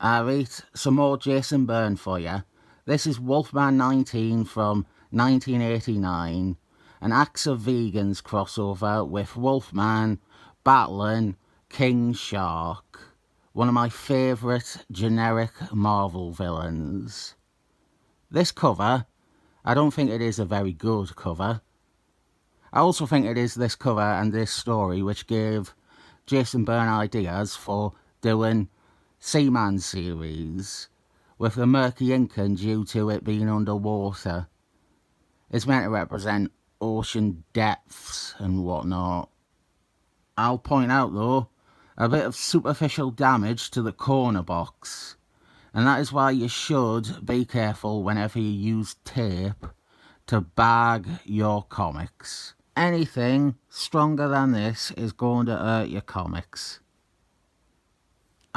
Alright, some more Jason Byrne for you. This is Wolfman 19 from 1989, an Axe of Vegans crossover with Wolfman battling King Shark, one of my favourite generic Marvel villains. This cover, I don't think it is a very good cover. I also think it is this cover and this story which gave Jason Byrne ideas for doing Seaman series, with the murky inking due to it being underwater. It's meant to represent ocean depths and whatnot. I'll point out though, a bit of superficial damage to the corner box, and that is why you should be careful whenever you use tape to bag your comics. Anything stronger than this is going to hurt your comics.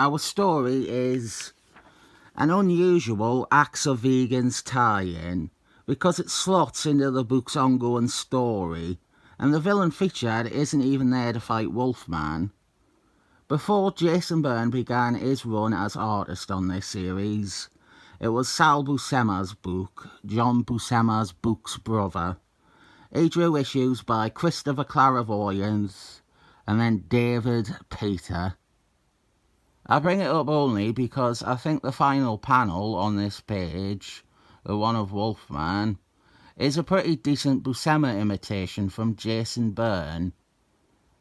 Our story is an unusual Axe of Vegans tie-in because it slots into the book's ongoing story, and the villain featured isn't even there to fight Wolfman. Before Jason Byrne began his run as artist on this series, it was Sal Buscema's book, John Buscema's book's brother. He drew issues by Christopher Clairvoyant and then David Peter. I bring it up only because I think the final panel on this page, the one of Wolfman, is a pretty decent Buscema imitation from Jason Byrne.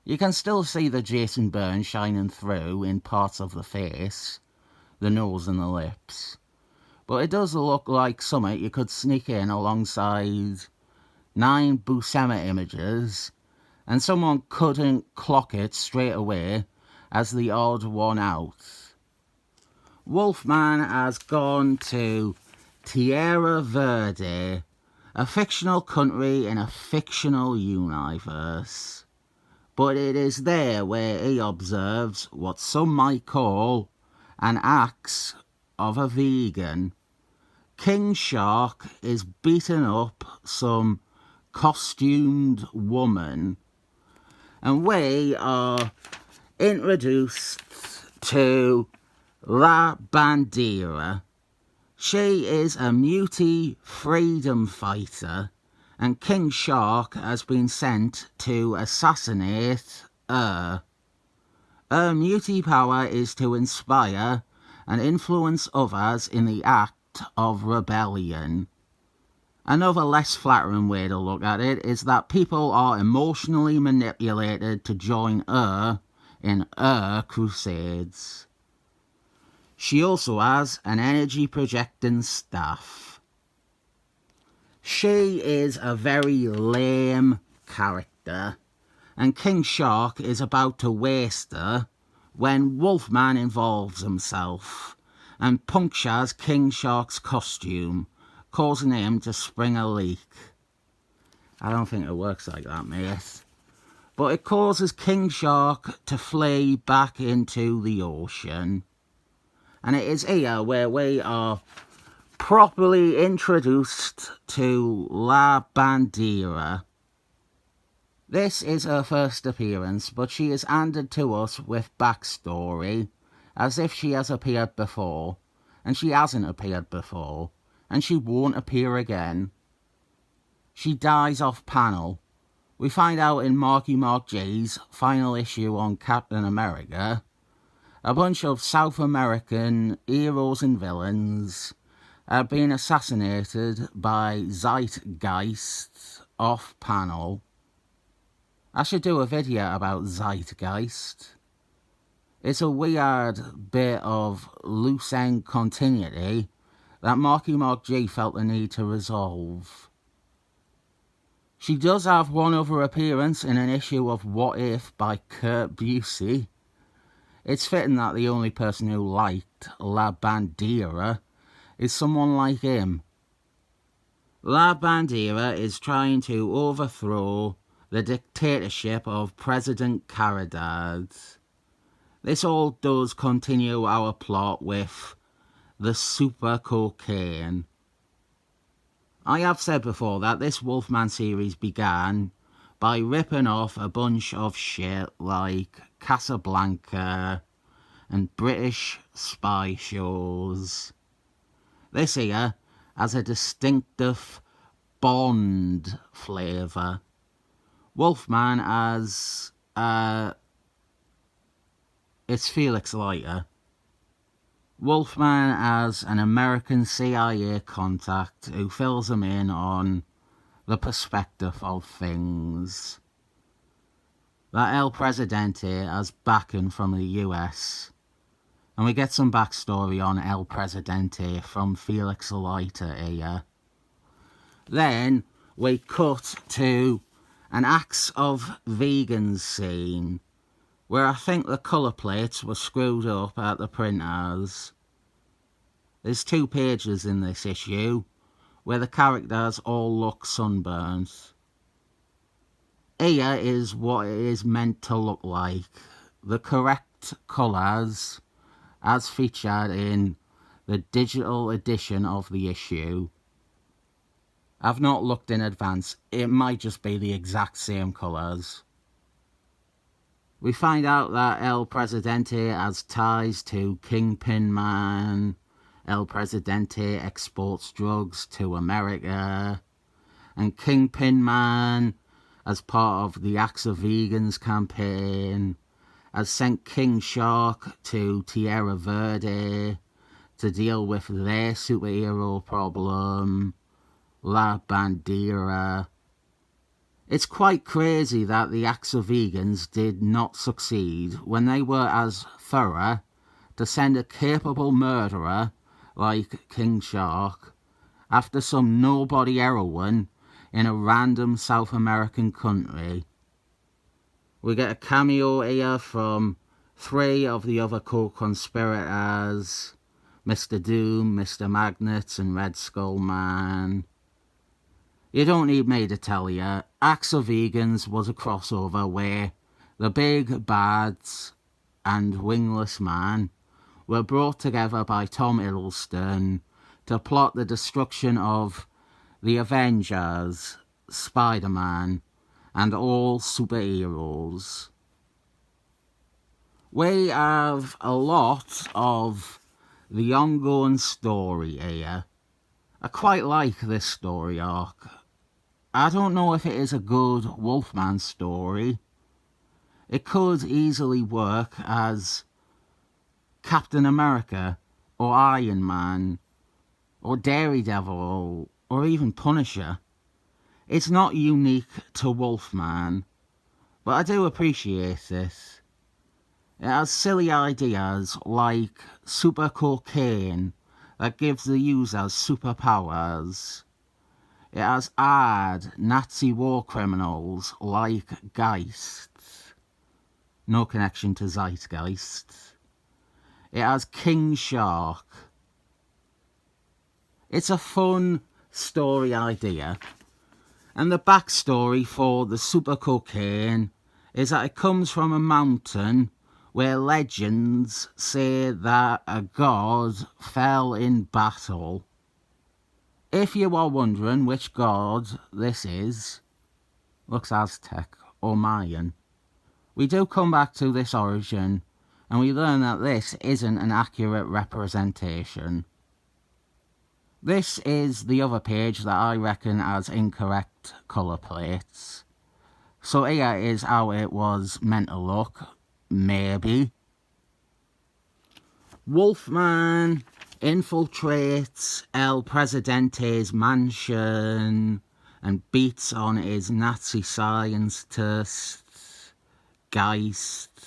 You can still see the Jason Byrne shining through in parts of the face, the nose and the lips, but it does look like something you could sneak in alongside 9 Buscema images, and someone couldn't clock it straight away as the odd one out. Wolfman has gone to Tierra Verde, a fictional country in a fictional universe. But it is there where he observes what some might call an axe of a vegan. King Shark is beating up some costumed woman, and we are introduced to La Bandera. She is a mutie freedom fighter, and King Shark has been sent to assassinate her. Her mutie power is to inspire and influence others in the act of rebellion. Another less flattering way to look at it is that people are emotionally manipulated to join her in her crusades. She also has an energy projecting staff. She is a very lame character, and King Shark is about to waste her when Wolfman involves himself and punctures King Shark's costume, causing him to spring a leak. I don't think it works like that, mate. But it causes King Shark to flee back into the ocean. And it is here where we are properly introduced to La Bandera. This is her first appearance, but she is handed to us with backstory, as if she has appeared before, and she hasn't appeared before, and she won't appear again. She dies off panel. We find out in Marky Mark J's final issue on Captain America, a bunch of South American heroes and villains are being assassinated by Zeitgeist off panel. I should do a video about Zeitgeist. It's a weird bit of loose end continuity that Marky Mark G felt the need to resolve. She does have one other appearance in an issue of What If by Kurt Busey. It's fitting that the only person who liked La Bandera is someone like him. La Bandera is trying to overthrow the dictatorship of President Caridad. This all does continue our plot with the super cocaine. I have said before that this Wolfman series began by ripping off a bunch of shit like Casablanca and British spy shows. This here has a distinctive Bond flavour. Wolfman has it's Felix Leiter. Wolfman has an American CIA contact who fills him in on the perspective of things. That El Presidente has backing from the US. And we get some backstory on El Presidente from Felix Leiter here. Then we cut to an Acts of Vegans scene where I think the colour plates were screwed up at the printers. There's 2 pages in this issue where the characters all look sunburnt. Here is what it is meant to look like. The correct colours as featured in the digital edition of the issue. I've not looked in advance. It might just be the exact same colours. We find out that El Presidente has ties to Kingpin Man. El Presidente exports drugs to America. And Kingpin Man, as part of the Acts of Vegans campaign, has sent King Shark to Tierra Verde to deal with their superhero problem, La Bandera. It's quite crazy that the Acts of Vegans did not succeed when they were as thorough to send a capable murderer like King Shark after some nobody heroine in a random South American country. We get a cameo here from 3 of the other co-conspirators, Mr. Doom, Mr. Magnet and Red Skull Man. You don't need me to tell you, Acts of Vegans was a crossover where the big bads and Wingless Man were brought together by Tom Hiddleston to plot the destruction of the Avengers, Spider-Man, and all superheroes. We have a lot of the ongoing story here. I quite like this story arc. I don't know if it is a good Wolfman story. It could easily work as Captain America, or Iron Man, or Daredevil, or even Punisher. It's not unique to Wolfman, but I do appreciate it. It has silly ideas like super cocaine that gives the users superpowers. It has odd Nazi war criminals like Geist. No connection to Zeitgeist. It has King Shark. It's a fun story idea. And the backstory for the super cocaine is that it comes from a mountain where legends say that a god fell in battle. If you are wondering which god this is, looks Aztec or Mayan. We do come back to this origin and we learn that this isn't an accurate representation. This is the other page that I reckon has incorrect colour plates. So here is how it was meant to look, maybe. Wolfman infiltrates El Presidente's mansion and beats on his Nazi scientist, Geist,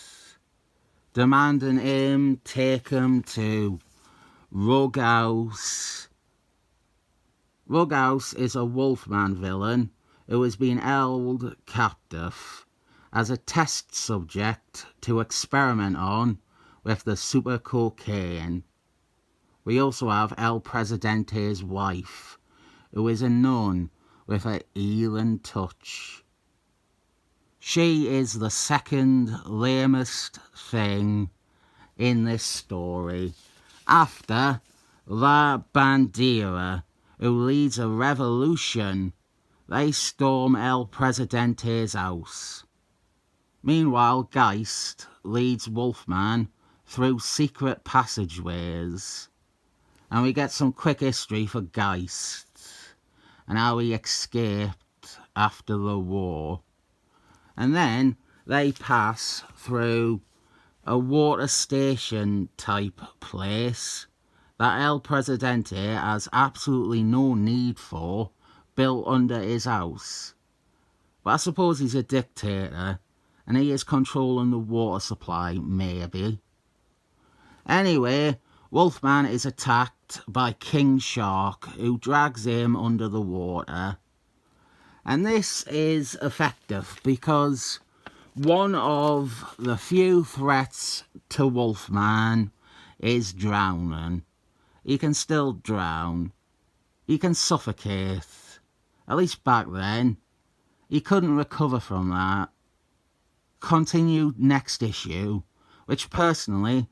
demanding him take him to Rughouse. Rughouse is a Wolfman villain who has been held captive as a test subject to experiment on with the super cocaine. We also have El Presidente's wife, who is a nun with a healing touch. She is the second lamest thing in this story, after La Bandera, who leads a revolution. They storm El Presidente's house. Meanwhile, Geist leads Wolfman through secret passageways. And we get some quick history for Geist and how he escaped after the war. And then they pass through a water station type place that El Presidente has absolutely no need for, built under his house. But I suppose he's a dictator, and he is controlling the water supply, maybe. Anyway, Wolfman is attacked by King Shark, who drags him under the water. And this is effective because one of the few threats to Wolfman is drowning. He can still drown. He can suffocate. At least back then. He couldn't recover from that. Continued next issue, which personally,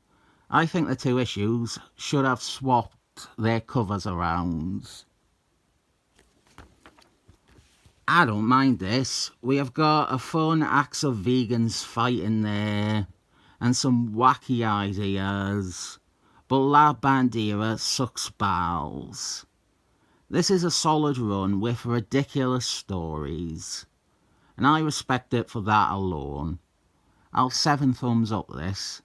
I think the two issues should have swapped their covers around. I don't mind this. We have got a fun axe of vegans fighting there, and some wacky ideas. But La Bandera sucks balls. This is a solid run with ridiculous stories, and I respect it for that alone. I'll 7 thumbs up this.